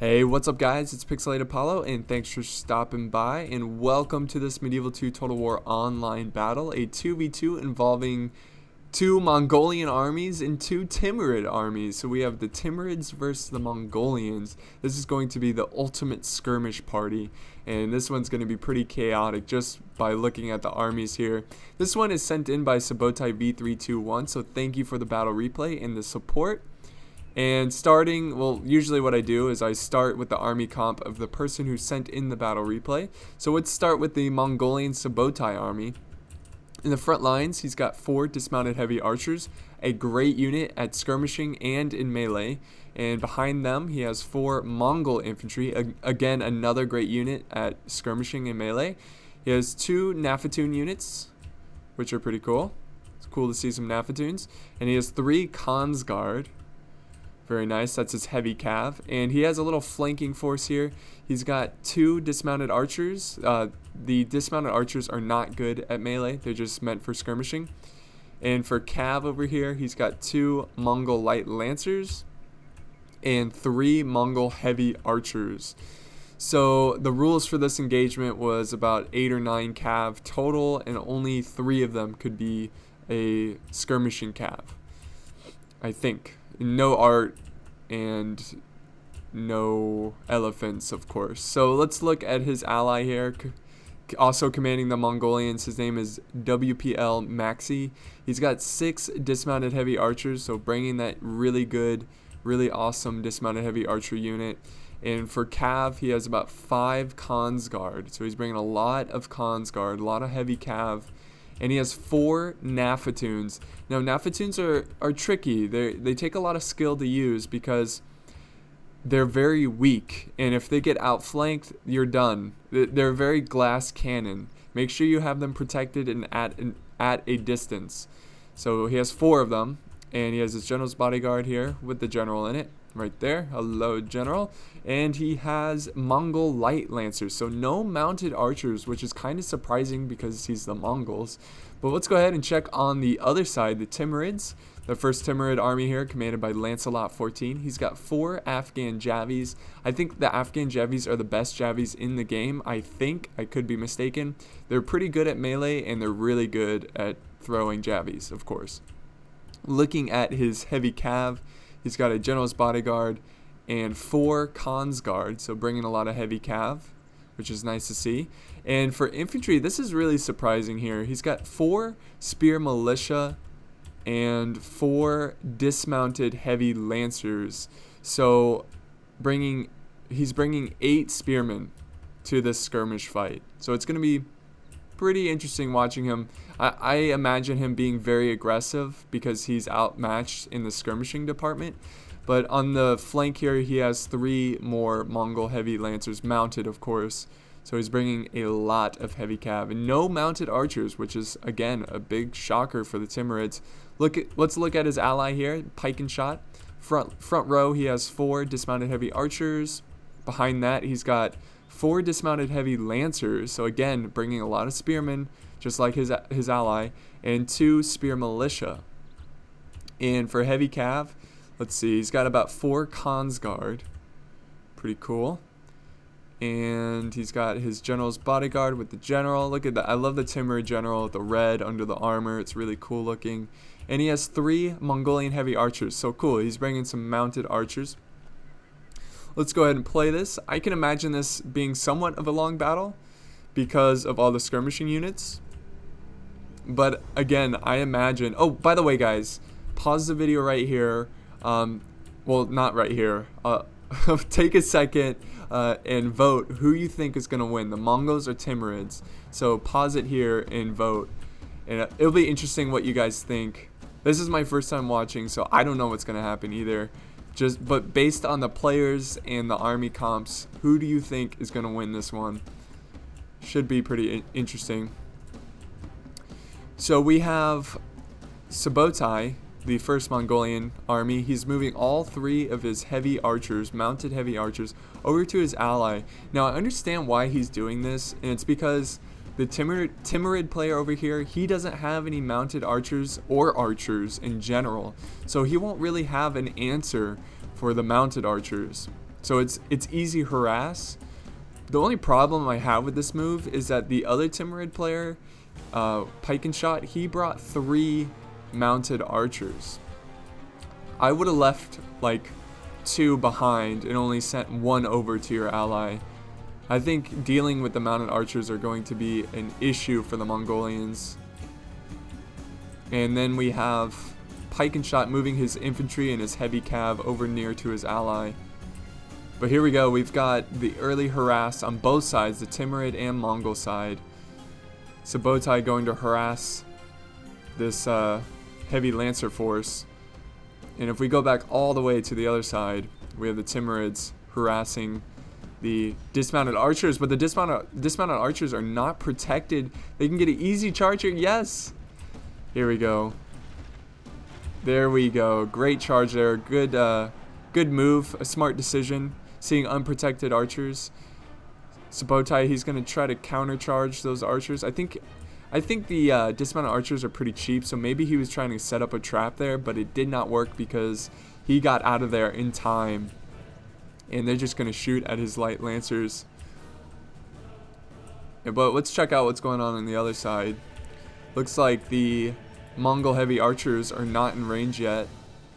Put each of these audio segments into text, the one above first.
Hey, what's up guys? It's Pixelated Apollo and thanks for stopping by and welcome to this Medieval 2 Total War online battle, a 2v2 involving two Mongolian armies and two Timurid armies. So we have the Timurids versus the Mongolians. This is going to be the ultimate skirmish party, and this one's going to be pretty chaotic just by looking at the armies here. This one is sent in by Sabotai V321, so thank you for the battle replay and the support. And starting, well, usually what I do is I start with the army comp of the person who sent in the battle replay. So let's start with the Mongolian Sabotai army. In the front lines, he's got 4 dismounted heavy archers, a great unit at skirmishing and in melee. And behind them, he has 4 Mongol infantry, again, another great unit at skirmishing and melee. He has 2 Nafatoon units, which are pretty cool. It's cool to see some Nafatoons. And he has 3 Khans Very nice, that's his heavy cav. And he has a little flanking force here. He's got 2 dismounted archers. The dismounted archers are not good at melee, they're just meant for skirmishing. And for cav over here, he's got 2 Mongol light lancers and 3 Mongol heavy archers. So the rules for this engagement was about 8 or 9 cav total, and only 3 of them could be a skirmishing cav, I think. No art and no elephants, of course. So let's look at his ally here, also commanding the Mongolians. His name is WPL Maxi. He's got 6 dismounted heavy archers, so bringing that really good, really awesome dismounted heavy archer unit. And for cav, he has about 5 Khans, so he's bringing a lot of Khans, a lot of heavy cav. And he has 4 Nafatoons. Now, Nafatoons are tricky. They take a lot of skill to use because they're very weak. And if they get outflanked, you're done. They're very glass cannon. Make sure you have them protected and at a distance. So he has 4 of them. And he has his general's bodyguard here with the general in it. Right there. Hello, general. And he has Mongol light lancers, so no mounted archers, which is kind of surprising because he's the Mongols. But let's go ahead and check on the other side, the Timurids. The first Timurid army here, commanded by Lancelot 14. He's got 4 Afghan Javis. I think the Afghan Javis are the best Javis in the game. I think, I could be mistaken. They're pretty good at melee, and they're really good at throwing Javis, of course. Looking at his heavy cav, he's got a general's bodyguard and 4 Khans, so bringing a lot of heavy cav, which is nice to see. And for infantry, this is really surprising here. He's got 4 spear militia and 4 dismounted heavy lancers. So he's bringing 8 spearmen to this skirmish fight. So it's going to be pretty interesting watching him. I imagine him being very aggressive because he's outmatched in the skirmishing department. But on the flank here, he has 3 more Mongol heavy lancers mounted, of course. So he's bringing a lot of heavy cav and no mounted archers, which is again a big shocker for the Timurids. Let's look at his ally here, pike and shot. Front row, he has 4 dismounted heavy archers. Behind that, he's got 4 dismounted heavy lancers, so again bringing a lot of spearmen, just like his ally, and 2 spear militia. And for heavy cav, let's see, he's got about 4 Khans, pretty cool. And he's got his general's bodyguard with the general. Look at that, I love the Timurid general with the red under the armor, it's really cool looking. And he has 3 Mongolian heavy archers, so cool, he's bringing some mounted archers. Let's go ahead and play this. I can imagine this being somewhat of a long battle because of all the skirmishing units. But again, I imagine... Oh, by the way, guys, pause the video right here. Well, not right here. Take a second and vote who you think is going to win, the Mongols or Timurids. So pause it here and vote. And it'll be interesting what you guys think. This is my first time watching, so I don't know what's going to happen either. But based on the players and the army comps, who do you think is going to win this one? Should be pretty interesting. So we have Sabotai, the first Mongolian army. He's moving all 3 of his heavy archers, mounted heavy archers, over to his ally. Now I understand why he's doing this, and it's because the Timurid player over here, he doesn't have any mounted archers or archers in general, so he won't really have an answer for the mounted archers. So it's easy harass. The only problem I have with this move is that the other Timurid player, Pike and Shot, he brought 3 mounted archers. I would have left like 2 behind and only sent 1 over to your ally. I think dealing with the mounted archers are going to be an issue for the Mongolians. And then we have Pike and Shot moving his infantry and his heavy cav over near to his ally. But here we go, we've got the early harass on both sides, the Timurid and Mongol side. Subotai going to harass this heavy lancer force. And if we go back all the way to the other side, we have the Timurids harassing the dismounted archers, but the dismounted archers are not protected. They can get an easy charge here. Yes! Here we go. There we go. Great charge there. Good move. A smart decision. Seeing unprotected archers. Subotai, he's going to try to countercharge those archers. I think the dismounted archers are pretty cheap, so maybe he was trying to set up a trap there, but it did not work because he got out of there in time. And they're just going to shoot at his light lancers. Yeah, but let's check out what's going on the other side. Looks like the Mongol heavy archers are not in range yet,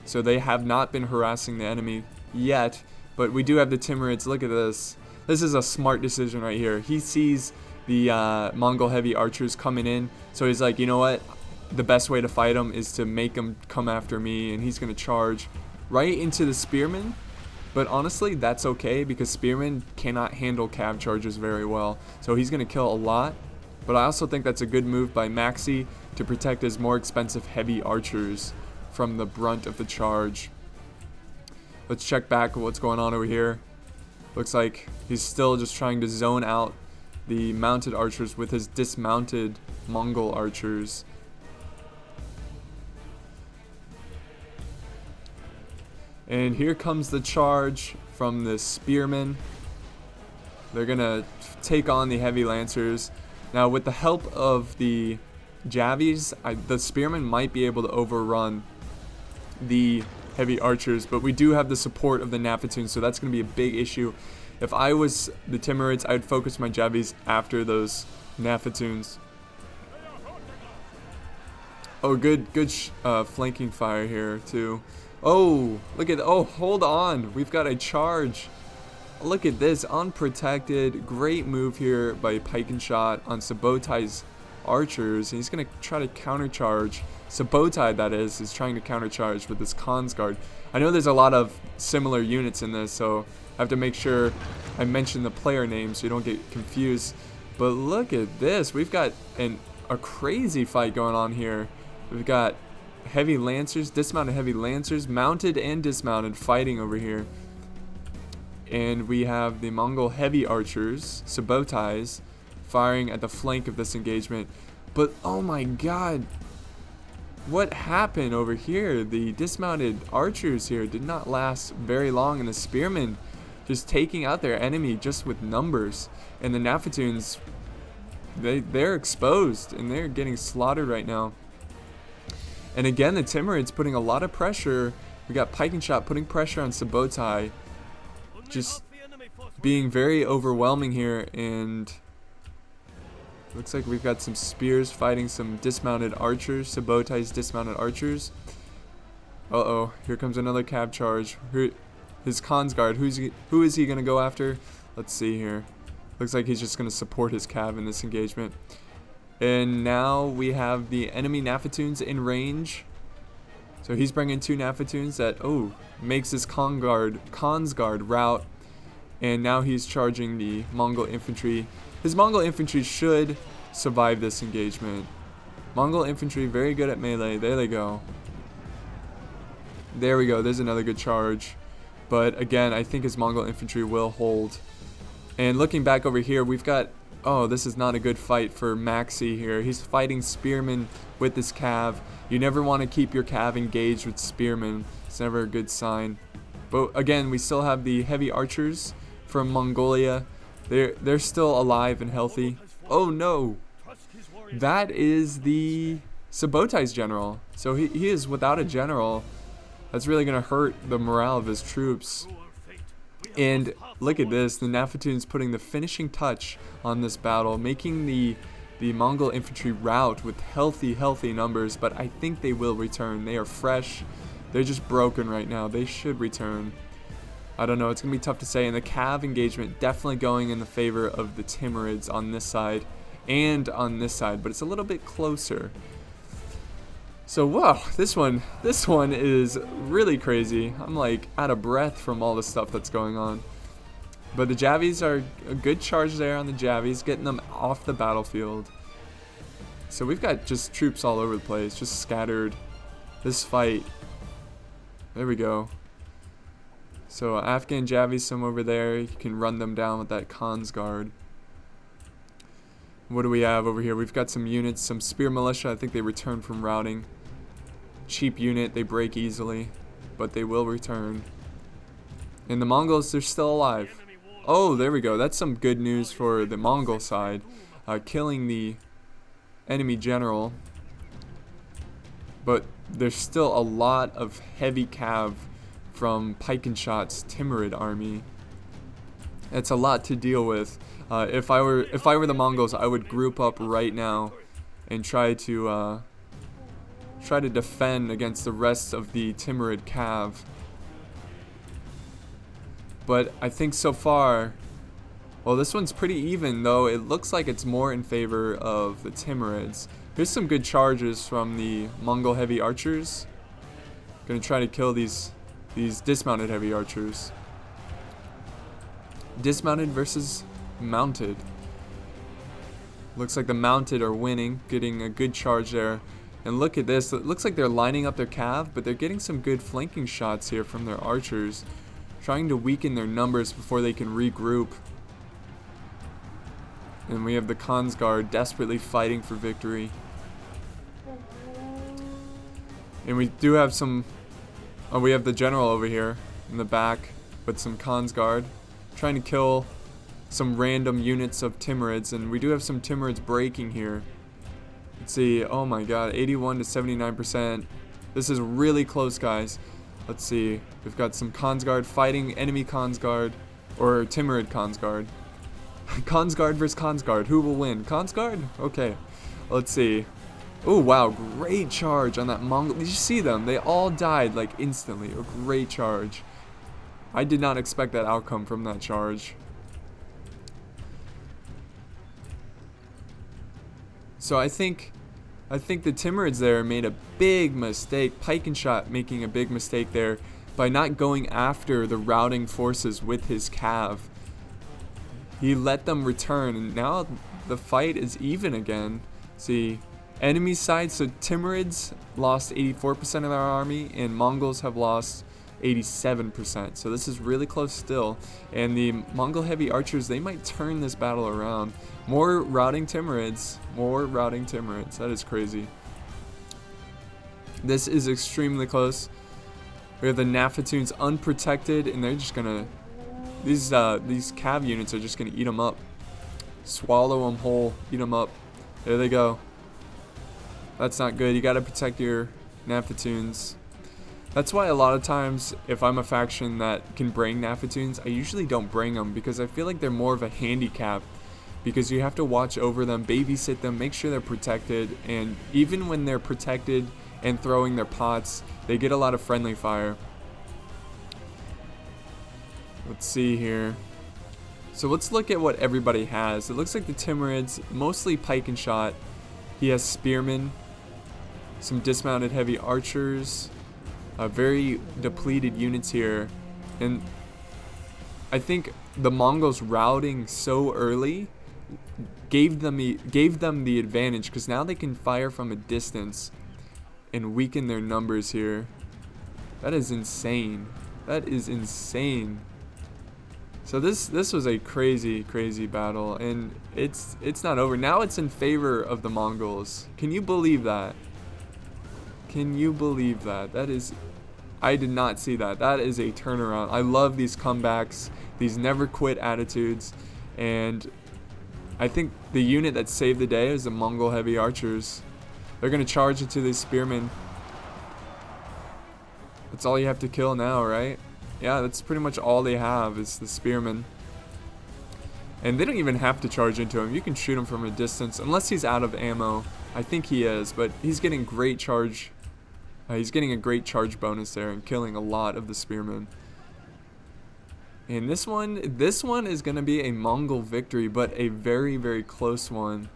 so they have not been harassing the enemy yet. But we do have the Timurids. Look at this. This is a smart decision right here. He sees the Mongol heavy archers coming in, so he's like, you know what? The best way to fight them is to make them come after me, and he's going to charge right into the spearmen. But honestly, that's okay because spearmen cannot handle cav charges very well, so he's going to kill a lot. But I also think that's a good move by Maxi to protect his more expensive heavy archers from the brunt of the charge. Let's check back what's going on over here. Looks like he's still just trying to zone out the mounted archers with his dismounted Mongol archers. And here comes the charge from the spearmen. They're gonna take on the heavy lancers. Now with the help of the Javies, the spearmen might be able to overrun the heavy archers, but we do have the support of the Nafatoons, so that's going to be a big issue. If I was the Timurids, I would focus my Javies after those Nafatoons. Oh, good flanking fire here too. Oh, look at, oh, hold on, we've got a charge. Look at this, unprotected. Great move here by Pike and Shot on Subotai's archers. And he's going to try to countercharge. Subotai, that is trying to countercharge with this Khan's Guard. I know there's a lot of similar units in this, so I have to make sure I mention the player names so you don't get confused. But look at this. We've got a crazy fight going on here. We've got heavy lancers, dismounted heavy lancers, mounted and dismounted fighting over here. And we have the Mongol heavy archers, Subotais, firing at the flank of this engagement. But oh my god, what happened over here? The dismounted archers here did not last very long, and the spearmen just taking out their enemy just with numbers. And the Nafatoons, they're exposed and they're getting slaughtered right now. And again, the Timurids putting a lot of pressure. We got Pike and Shot putting pressure on Subotai, just being very overwhelming here. And looks like we've got some spears fighting some dismounted archers, Subotai's dismounted archers. Uh-oh, here comes another cav charge. His Khan's Guard, who is he going to go after? Let's see here. Looks like he's just going to support his cav in this engagement. And now we have the enemy Nafatoons in range. So he's bringing 2 Nafatoons that, oh, makes his Khan's Guard route. And now he's charging the Mongol infantry. His Mongol infantry should survive this engagement. Mongol infantry, very good at melee. There they go. There we go. There's another good charge. But again, I think his Mongol infantry will hold. And looking back over here, we've got, oh, this is not a good fight for Maxi here. He's fighting spearmen with this cav. You never want to keep your cav engaged with spearmen. It's never a good sign. But again, we still have the heavy archers from Mongolia. They're still alive and healthy. Oh no! That is the Subotai's general. So he is without a general. That's really going to hurt the morale of his troops. And look at this, the Nafatoons putting the finishing touch on this battle, making the Mongol infantry rout with healthy numbers, but I think they will return. They are fresh. They're just broken right now. They should return. I don't know, it's going to be tough to say. And the Cav engagement definitely going in the favor of the Timurids on this side and on this side, but it's a little bit closer. So, wow, this one is really crazy. I'm like out of breath from all the stuff that's going on. But the Javies are a good charge there on the Javies, getting them off the battlefield. So we've got just troops all over the place, just scattered. This fight. There we go. So Afghan Javies, some over there. You can run them down with that Khan's Guard. What do we have over here? We've got some units, some Spear Militia. I think they return from routing. Cheap unit, they break easily, but they will return. And the Mongols, they're still alive. Oh, there we go. That's some good news for the Mongol side. Killing the enemy general. But there's still a lot of heavy cav from Pike and Shot's Timurid army. It's a lot to deal with. If I were the Mongols, I would group up right now and try to defend against the rest of the Timurid cav. But I think so far, well, this one's pretty even, though it looks like it's more in favor of the Timurids. Here's some good charges from the Mongol heavy archers. Gonna try to kill these dismounted heavy archers. Dismounted versus mounted. Looks like the mounted are winning, getting a good charge there. And look at this, it looks like they're lining up their cav, but they're getting some good flanking shots here from their archers, trying to weaken their numbers before they can regroup. And we have the Khan's Guard desperately fighting for victory. And we do have some, oh, we have the general over here in the back with some Khan's Guard trying to kill some random units of Timurids, and we do have some Timurids breaking here. Let's see, oh my god, 81 to 79%. This is really close, guys. Let's see, we've got some Khan's Guard fighting enemy Khan's Guard, or Timurid Khan's Guard. Khan's Guard versus Khan's Guard, who will win? Khan's Guard? Okay, let's see. Oh wow, great charge on that Mongol. Did you see them? They all died like instantly. A great charge. I did not expect that outcome from that charge. So I think the Timurids there made a big mistake. Pike and Shot making a big mistake there by not going after the routing forces with his cav. He let them return, and now the fight is even again. See, enemy side, so Timurids lost 84% of their army, and Mongols have lost 87%. So this is really close still. And the Mongol heavy archers, they might turn this battle around. More routing Timurids. More routing Timurids. That is crazy. This is extremely close. We have the Nafatoons unprotected, and they're just gonna, these cav units are just gonna eat them up. Swallow them whole. Eat them up. There they go. That's not good. You gotta protect your Nafatoons. That's why a lot of times, if I'm a faction that can bring Nafatoons, I usually don't bring them, because I feel like they're more of a handicap, because you have to watch over them, babysit them, make sure they're protected, and even when they're protected and throwing their pots, they get a lot of friendly fire. Let's see here. So let's look at what everybody has. It looks like the Timurids, mostly Pike and Shot. He has Spearmen, some dismounted heavy archers, very depleted units here, and I think the Mongols routing so early gave them the advantage, because now they can fire from a distance and weaken their numbers here. That is insane. That is insane. So this was a crazy battle, and it's not over. Now it's in favor of the Mongols. Can you believe that? Can you believe that? That is, I did not see that. That is a turnaround. I love these comebacks, these never quit attitudes, and I think the unit that saved the day is the Mongol heavy archers. They're gonna charge into these spearmen. That's all you have to kill now, right? Yeah, that's pretty much all they have is the spearmen. And they don't even have to charge into him. You can shoot him from a distance, unless he's out of ammo. I think he is, but he's getting great charge. He's getting a great charge bonus there and killing a lot of the spearmen. And this one is going to be a Mongol victory, but a very, very close one.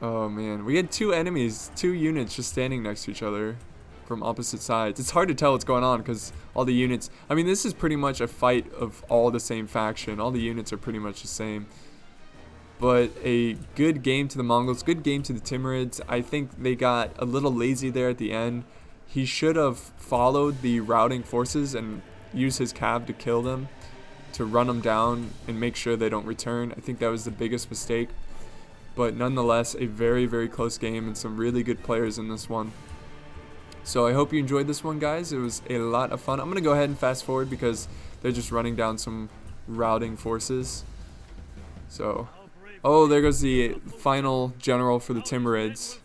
Oh man, we had two enemies, two units just standing next to each other from opposite sides. It's hard to tell what's going on because all the units, I mean, this is pretty much a fight of all the same faction. All the units are pretty much the same. But a good game to the Mongols, good game to the Timurids. I think they got a little lazy there at the end. He should have followed the routing forces and used his cav to kill them, to run them down and make sure they don't return. I think that was the biggest mistake. But nonetheless, a very, very close game and some really good players in this one. So I hope you enjoyed this one, guys. It was a lot of fun. I'm going to go ahead and fast forward because they're just running down some routing forces. So, oh, there goes the final general for the Timurids.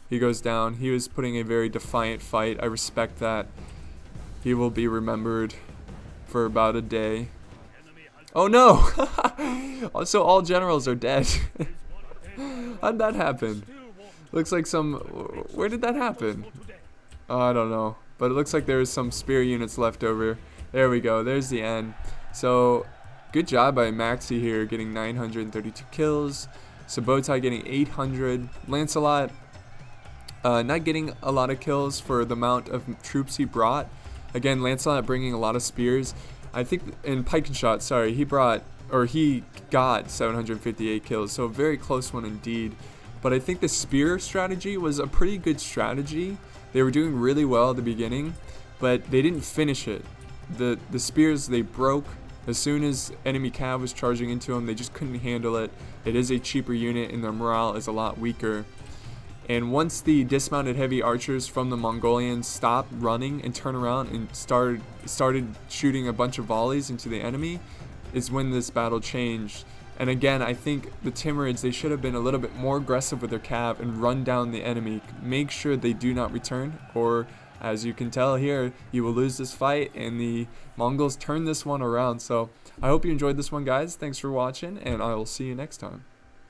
He goes down. He was putting a very defiant fight. I respect that. He will be remembered for about a day. Oh no! So all generals are dead. How'd that happen? Looks like some... Where did that happen? Oh, I don't know. But it looks like there's some spear units left over. There we go. There's the end. So, good job by Maxi here, getting 932 kills. Sabotai getting 800. Lancelot not getting a lot of kills for the amount of troops he brought. Again, Lancelot bringing a lot of spears. I think in pike and shot, sorry, he got 758 kills, so a very close one indeed. But I think the spear strategy was a pretty good strategy. They were doing really well at the beginning, but they didn't finish it. The spears, they broke as soon as enemy cav was charging into them. They just couldn't handle it. It is a cheaper unit and their morale is a lot weaker. And once the dismounted heavy archers from the Mongolians stopped running and turned around and started shooting a bunch of volleys into the enemy, is when this battle changed. And again, I think the Timurids, they should have been a little bit more aggressive with their cav and run down the enemy. Make sure they do not return, or as you can tell here, you will lose this fight, and the Mongols turn this one around. So I hope you enjoyed this one, guys. Thanks for watching, and I will see you next time.